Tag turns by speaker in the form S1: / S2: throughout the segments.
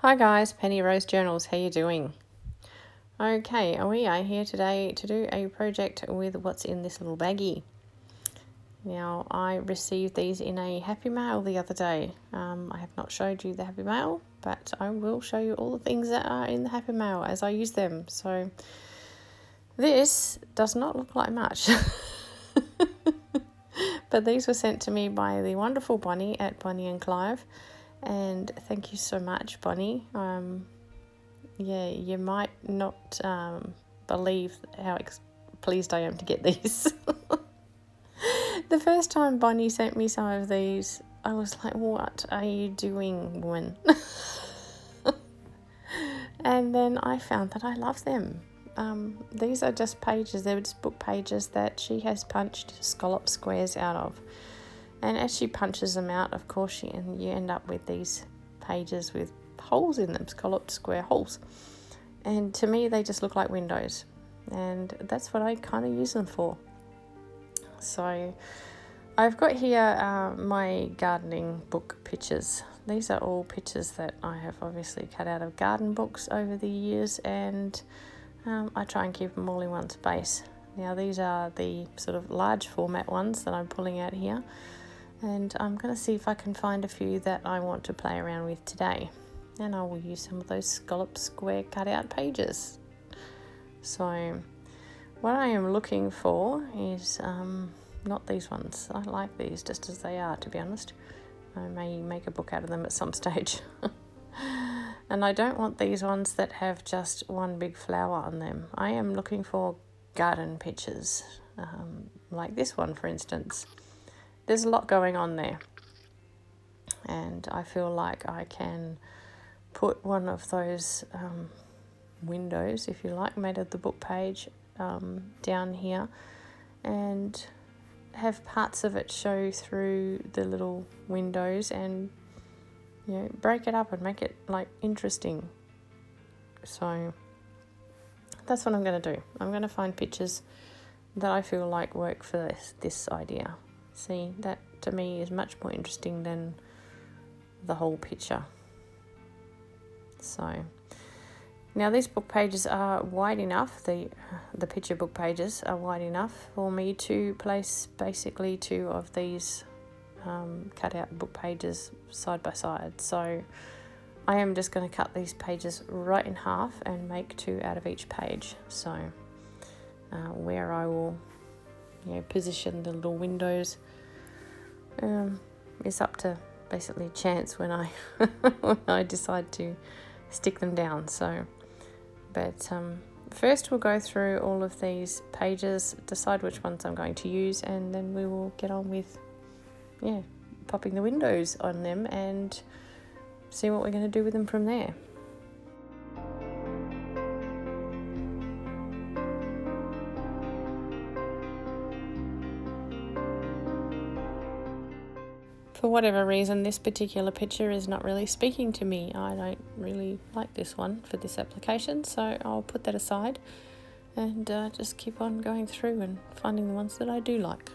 S1: Hi guys, Penny Rose Journals, how you doing? Okay, we are here today to do a project with what's in this little baggie. Now, I received these in a Happy Mail the other day. I have not showed you the Happy Mail, but I will show you all the things that are in the Happy Mail as I use them. So, this does not look like much. But these were sent to me by the wonderful Bonnie at Bonnie and Clive. And thank you so much, Bonnie. You might not believe how pleased I am to get these. The first time Bonnie sent me some of these, I was like, what are you doing, woman? And then I found that I love them. These are just pages, they're just book pages that she has punched scallop squares out of. And as she punches them out, of course, you end up with these pages with holes in them, scalloped square holes. And to me, they just look like windows. And that's what I kind of use them for. So I've got here my gardening book pictures. These are all pictures that I have obviously cut out of garden books over the years, and I try and keep them all in one space. Now these are the sort of large format ones that I'm pulling out here, and I'm going to see if I can find a few that I want to play around with today. And I will use some of those scallop square cutout pages. So what I am looking for is not these ones. I like these just as they are, to be honest. I may make a book out of them at some stage. And I don't want these ones that have just one big flower on them. I am looking for garden pictures, like this one, for instance. There's a lot going on there. And I feel like I can put one of those windows, if you like, made of the book page down here, and have parts of it show through the little windows, and break it up and make it like interesting. So that's what I'm going to do. I'm going to find pictures that I feel like work for this idea. See, that to me is much more interesting than the whole picture. So now these book pages are wide enough, the picture book pages are wide enough for me to place basically two of these cut out book pages side by side. So I am just going to cut these pages right in half and make two out of each page. So where I will position the little windows is up to basically chance when I when I decide to stick them down. So but first we'll go through all of these pages, decide which ones I'm going to use, and then we will get on with popping the windows on them and see what we're going to do with them from there. For whatever reason, this particular picture is not really speaking to me. I don't really like this one for this application, so I'll put that aside and just keep on going through and finding the ones that I do like.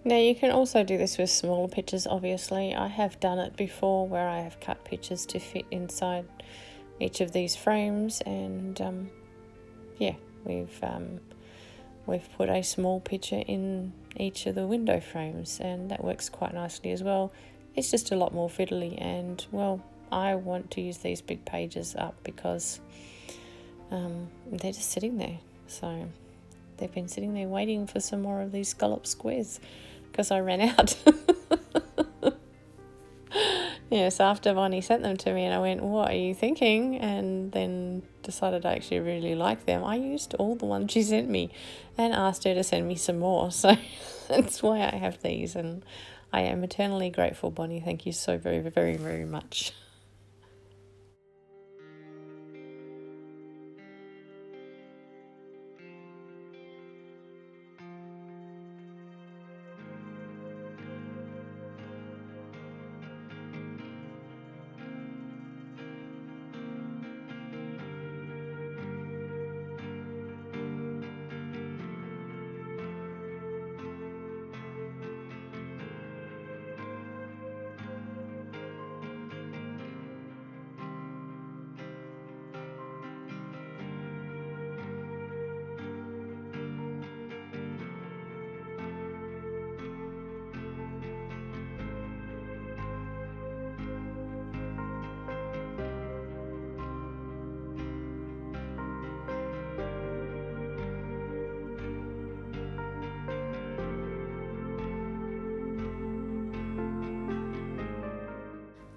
S1: Now you can also do this with smaller pictures, obviously. I have done it before where I have cut pictures to fit inside each of these frames, and yeah, we've put a small picture in each of the window frames, and that works quite nicely as well. It's just a lot more fiddly, and well, I want to use these big pages up because they're just sitting there. So they've been sitting there waiting for some more of these scallop squares because I ran out. Yes, after Bonnie sent them to me and I went, what are you thinking? And then decided I actually really like them. I used all the ones she sent me and asked her to send me some more. So that's why I have these, and I am eternally grateful, Bonnie. Thank you so very, very, very much.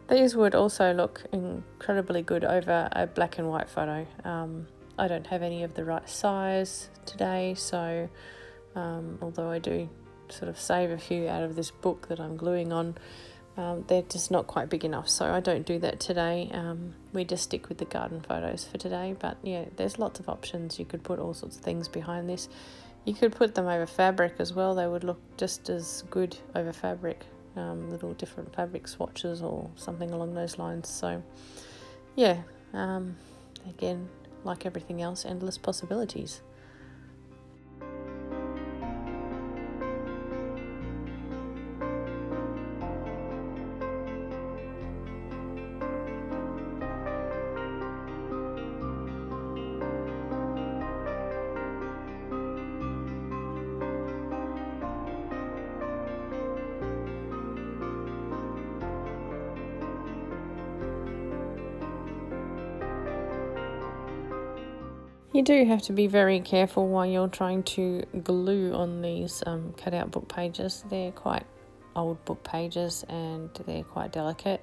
S1: These would also look incredibly good over a black and white photo. I don't have any of the right size today, so although I do sort of save a few out of this book that I'm gluing on, they're just not quite big enough, so I don't do that today. We just stick with the garden photos for today, but yeah, there's lots of options. You could put all sorts of things behind this. You could put them over fabric as well. They would look just as good over fabric. Little different fabric swatches or something along those lines. So yeah, again, like everything else, endless possibilities. You do have to be very careful while you're trying to glue on these cutout book pages. They're quite old book pages and they're quite delicate.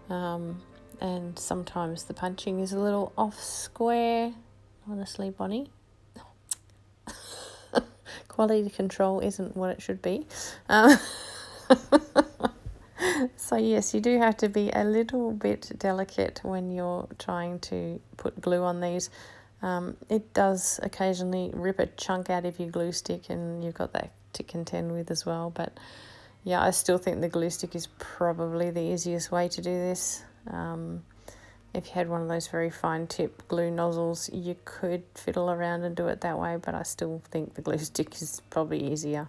S1: And sometimes the punching is a little off square. Honestly, Bonnie, quality control isn't what it should be. So yes, you do have to be a little bit delicate when you're trying to put glue on these. It does occasionally rip a chunk out of your glue stick, and you've got that to contend with as well. But yeah, I still think the glue stick is probably the easiest way to do this. If you had one of those very fine tip glue nozzles, you could fiddle around and do it that way, but I still think the glue stick is probably easier.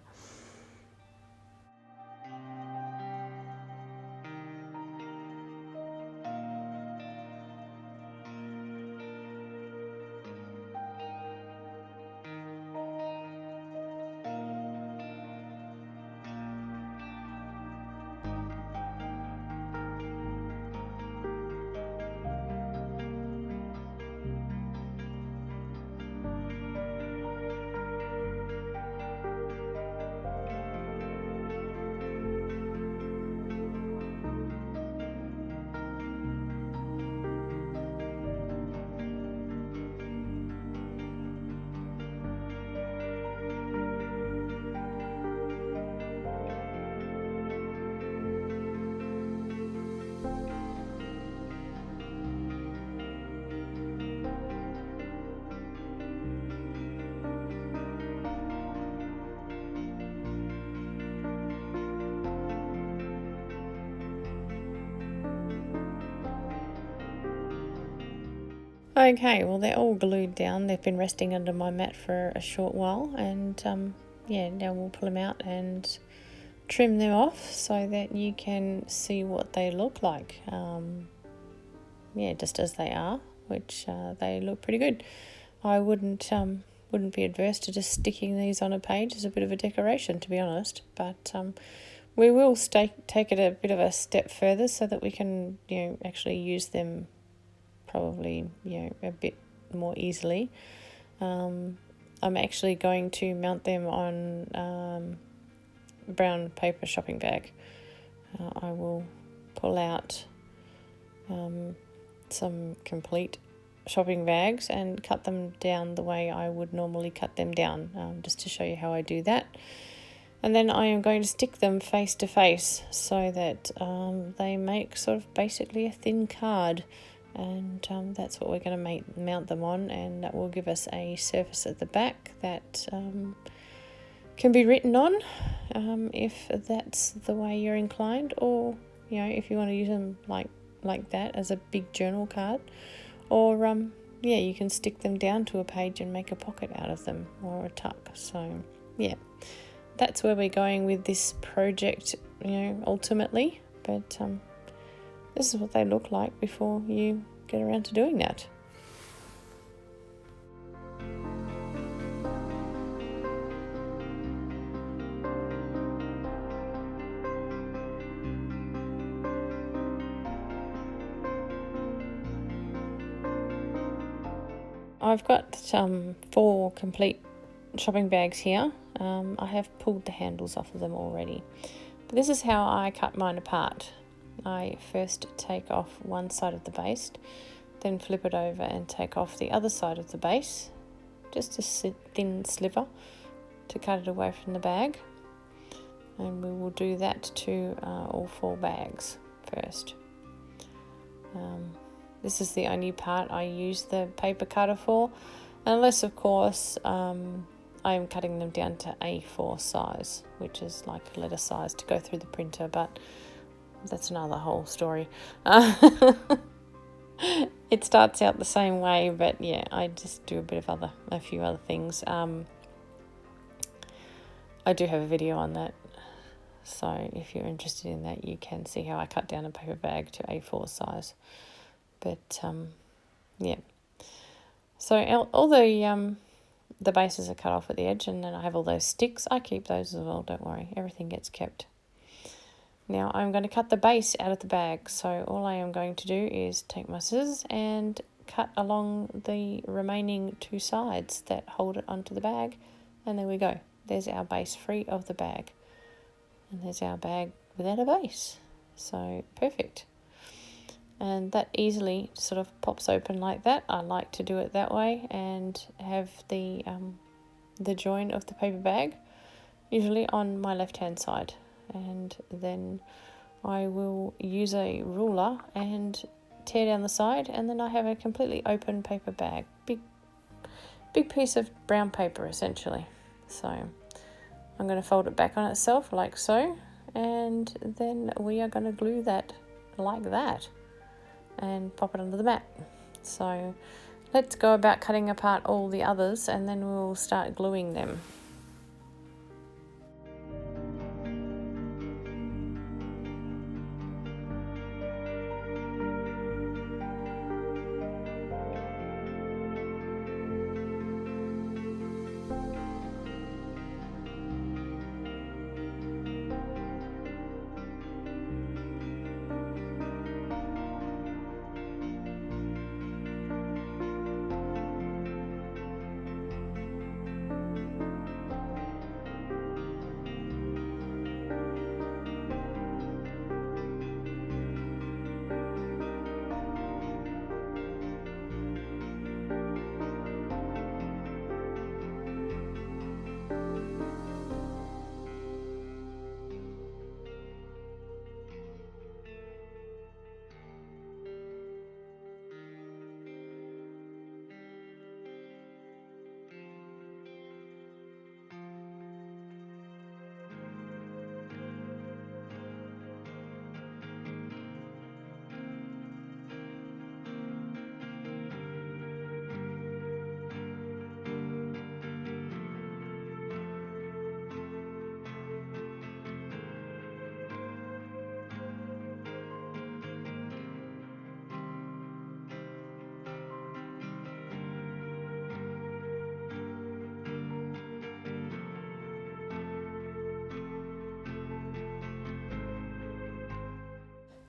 S1: Okay, well, they're all glued down. They've been resting under my mat for a short while, and yeah, now we'll pull them out and trim them off so that you can see what they look like. Just as they are, which they look pretty good. I wouldn't be adverse to just sticking these on a page as a bit of a decoration, to be honest. But we will take it a bit of a step further so that we can, actually use them probably, a bit more easily. I'm actually going to mount them on brown paper shopping bag. I will pull out some complete shopping bags and cut them down the way I would normally cut them down, just to show you how I do that. And then I am going to stick them face to face so that they make sort of basically a thin card, and that's what we're going to mount them on, and that will give us a surface at the back that can be written on, if that's the way you're inclined, or if you want to use them like that as a big journal card, or you can stick them down to a page and make a pocket out of them, or a tuck. So that's where we're going with this project, ultimately. But this is what they look like before you get around to doing that. I've got 4 complete shopping bags here. I have pulled the handles off of them already. But this is how I cut mine apart. I first take off one side of the base, then flip it over and take off the other side of the base, just a thin sliver to cut it away from the bag. And we will do that to all 4 bags first. This is the only part I use the paper cutter for, unless of course I am cutting them down to A4 size, which is like letter size to go through the printer, but that's another whole story. It starts out the same way, but I just do a few other things. I do have a video on that, so if you're interested in that, you can see how I cut down a paper bag to A4 size. But so all the bases are cut off at the edge, and then I have all those sticks. I keep those as well, don't worry, everything gets kept. Now I'm going to cut the base out of the bag, so all I am going to do is take my scissors and cut along the remaining 2 sides that hold it onto the bag, and there we go. There's our base free of the bag, and there's our bag without a base. So perfect. And that easily sort of pops open like that. I like to do it that way and have the join of the paper bag usually on my left hand side, and then I will use a ruler and tear down the side, and then I have a completely open paper bag, big piece of brown paper essentially. So I'm going to fold it back on itself like so, and then we are going to glue that like that and pop it under the mat. So let's go about cutting apart all the others, and then we'll start gluing them.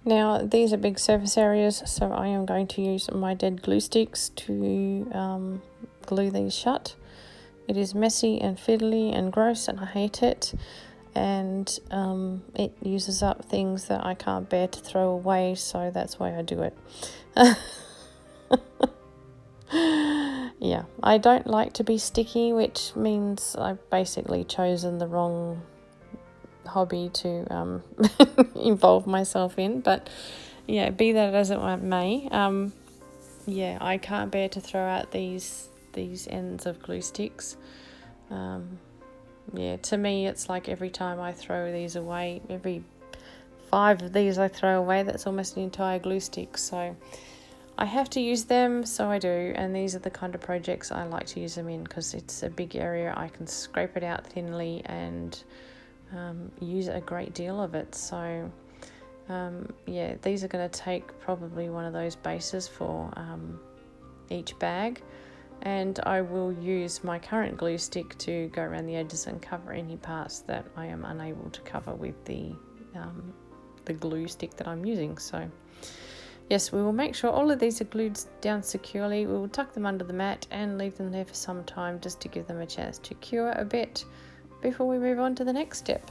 S1: Now these are big surface areas, so I am going to use my dead glue sticks to glue these shut. It is messy and fiddly and gross and I hate it, and it uses up things that I can't bear to throw away, so that's why I do it. Yeah, I don't like to be sticky, which means I've basically chosen the wrong hobby to involve myself in, but yeah, be that as it may, yeah, I can't bear to throw out these ends of glue sticks. Yeah, to me it's like every time I throw these away, every 5 of these I throw away, that's almost an entire glue stick. So I have to use them, so I do, and these are the kind of projects I like to use them in because it's a big area. I can scrape it out thinly and use a great deal of it. So yeah, these are going to take probably one of those bases for each bag, and I will use my current glue stick to go around the edges and cover any parts that I am unable to cover with the glue stick that I'm using. So yes, we will make sure all of these are glued down securely. We will tuck them under the mat and leave them there for some time just to give them a chance to cure a bit before we move on to the next step.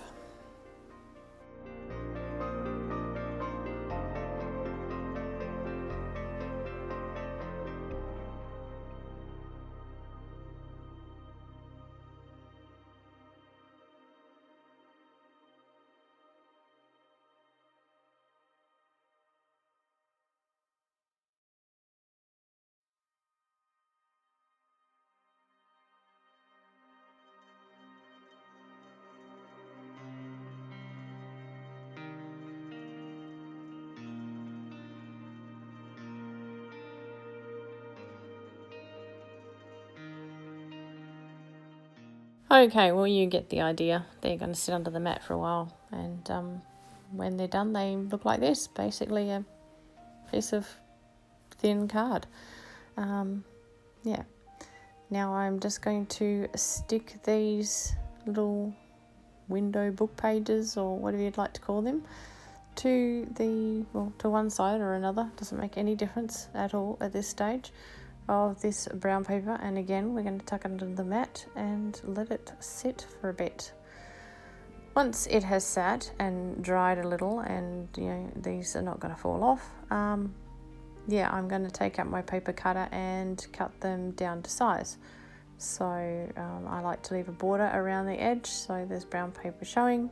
S1: Okay, well, you get the idea. They're going to sit under the mat for a while, and when they're done, they look like this, basically a piece of thin card. Yeah. Now I'm just going to stick these little window book pages, or whatever you'd like to call them, to one side or another. Doesn't make any difference at all at this stage of this brown paper. And again, we're going to tuck it under the mat and let it sit for a bit. Once it has sat and dried a little, and these are not going to fall off, yeah, I'm going to take out my paper cutter and cut them down to size. So I like to leave a border around the edge so there's brown paper showing,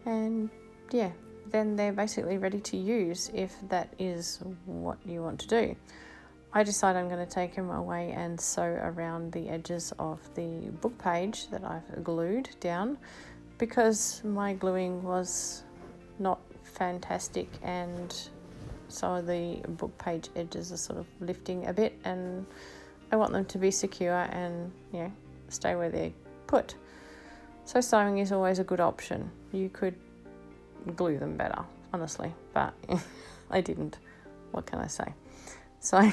S1: and yeah, then they're basically ready to use if that is what you want to do. I decide I'm going to take them away and sew around the edges of the book page that I've glued down, because my gluing was not fantastic and some of the book page edges are sort of lifting a bit, and I want them to be secure and stay where they're put. So sewing is always a good option. You could glue them better, honestly, but I didn't. What can I say? So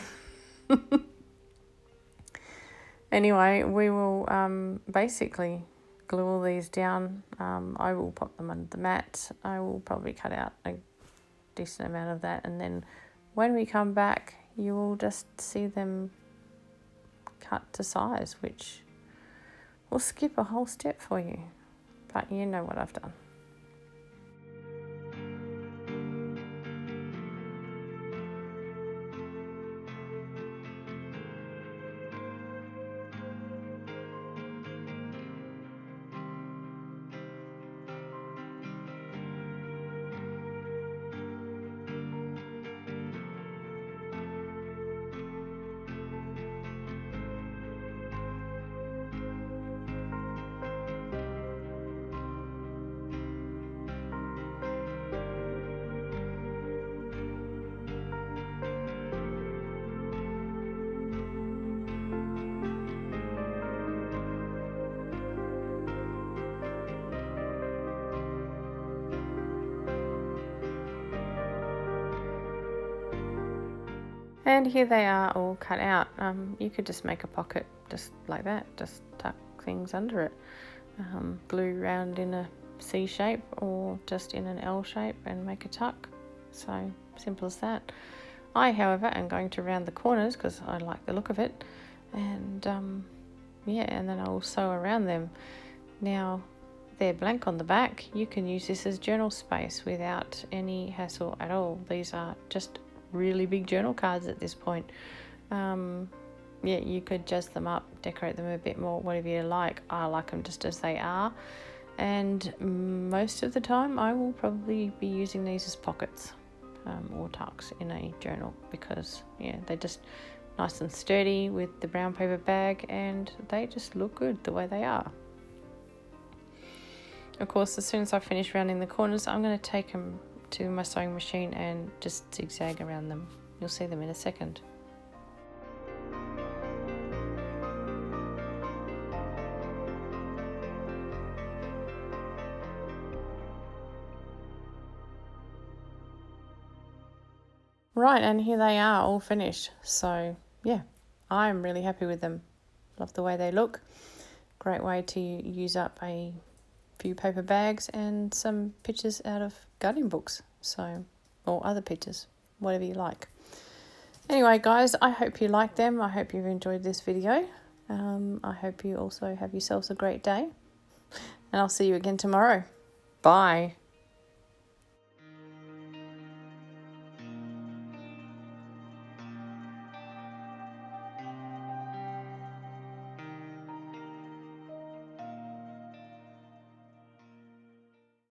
S1: anyway, we will basically glue all these down. I will pop them under the mat. I will probably cut out a decent amount of that, and then when we come back, you will just see them cut to size, which will skip a whole step for you, but you know what I've done. And here they are all cut out. You could just make a pocket just like that, just tuck things under it. Glue round in a C shape or just in an L shape and make a tuck. So simple as that. I, however, am going to round the corners because I like the look of it, and yeah, and then I'll sew around them. Now they're blank on the back. You can use this as journal space without any hassle at all. These are just really big journal cards at this point. Yeah, you could jazz them up, decorate them a bit more, whatever you like. I like them just as they are, and most of the time I will probably be using these as pockets or tucks in a journal, because yeah, they're just nice and sturdy with the brown paper bag, and they just look good the way they are. Of course, as soon as I finish rounding the corners, I'm going to take them to my sewing machine and just zigzag around them. You'll see them in a second. Right, and here they are all finished. So yeah, I'm really happy with them. Love the way they look. Great way to use up a few paper bags and some pictures out of gardening books. So, or other pictures, whatever you like. Anyway, guys, I hope you like them. I hope you've enjoyed this video. I hope you also have yourselves a great day. And I'll see you again tomorrow. Bye.